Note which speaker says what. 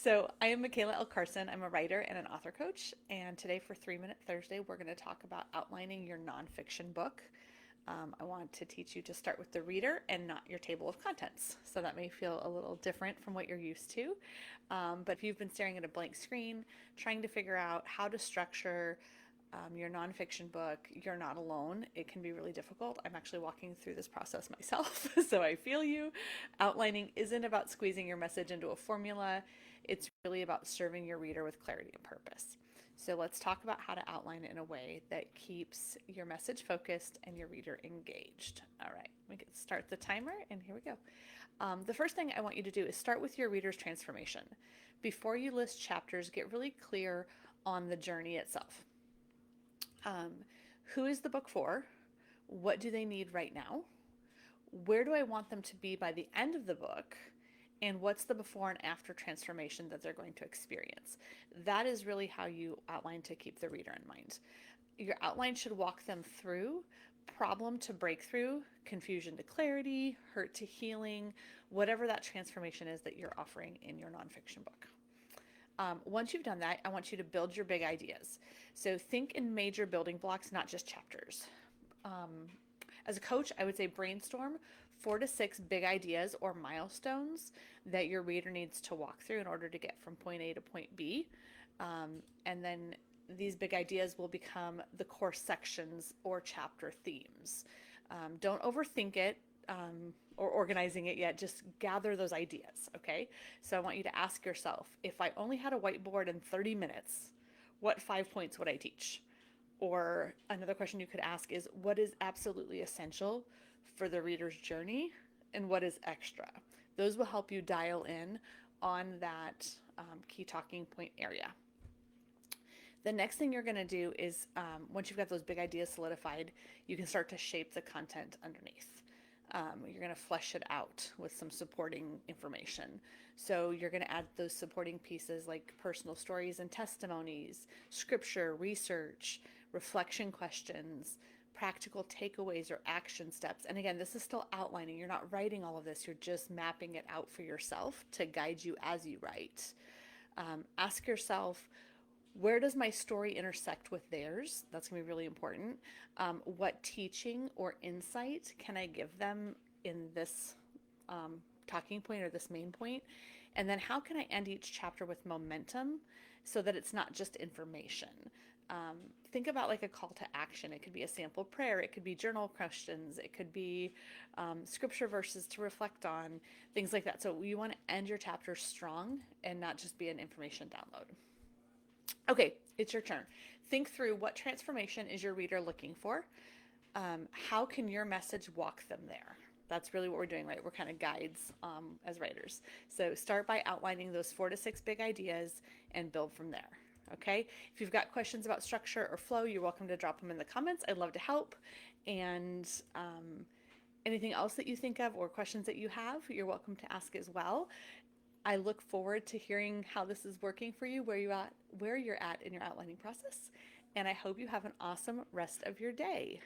Speaker 1: So, I am Michaela L. Carson. I'm a writer and an author coach. And today, for 3 Minute Thursday, we're going to talk about outlining your nonfiction book. I want to teach you to start with the reader and not your table of contents. So, that may feel a little different from what you're used to. But if you've been staring at a blank screen, trying to figure out how to structure your nonfiction book, you're not alone. It can be really difficult. I'm actually walking through this process myself, so I feel you. Outlining isn't about squeezing your message into a formula, it's really about serving your reader with clarity and purpose. So let's talk about how to outline it in a way that keeps your message focused and your reader engaged. All right, we can start the timer, and here we go. The first thing I want you to do is start with your reader's transformation. Before you list chapters, get really clear on the journey itself. Um, who is the book for? What do they need right now? Where do I want them to be by the end of the book? And what's the before and after transformation that they're going to experience? That is really how you outline to keep the reader in mind. Your outline should walk them through problem to breakthrough, confusion to clarity, hurt to healing, whatever that transformation is that you're offering in your nonfiction book. Once you've done that, I want you to build your big ideas. So think in major building blocks, not just chapters. As a coach, I would say brainstorm 4 to 6 big ideas or milestones that your reader needs to walk through in order to get from point A to point B. And then these big ideas will become the core sections or chapter themes. Don't overthink it. Or organizing it yet, just gather those ideas, okay? So I want you to ask yourself, if I only had a whiteboard in 30 minutes, what 5 points would I teach? Or another question you could ask is, what is absolutely essential for the reader's journey and what is extra? Those will help you dial in on that key talking point area. The next thing you're going to do is, once you've got those big ideas solidified, you can start to shape the content underneath. You're going to flesh it out with some supporting information. So you're going to add those supporting pieces like personal stories and testimonies, scripture, research, reflection questions, practical takeaways or action steps. And again, this is still outlining. You're not writing all of this. You're just mapping it out for yourself to guide you as you write. Ask yourself, where does my story intersect with theirs? That's going to be really important. What teaching or insight can I give them in this talking point or this main point? And then how can I end each chapter with momentum so that it's not just information? Think about like a call to action. It could be a sample prayer. It could be journal questions. It could be scripture verses to reflect on, things like that. So you want to end your chapter strong and not just be an information download. Okay, it's your turn. Think through, what transformation is your reader looking for? How can your message walk them there? That's really what we're doing, right? We're kind of guides as writers. So start by outlining those 4 to 6 big ideas and build from there. Okay, if you've got questions about structure or flow, you're welcome to drop them in the comments. I'd love to help. And anything else that you think of or questions that you have, you're welcome to ask as well. I look forward to hearing how this is working for you, where you're at in your outlining process, and I hope you have an awesome rest of your day.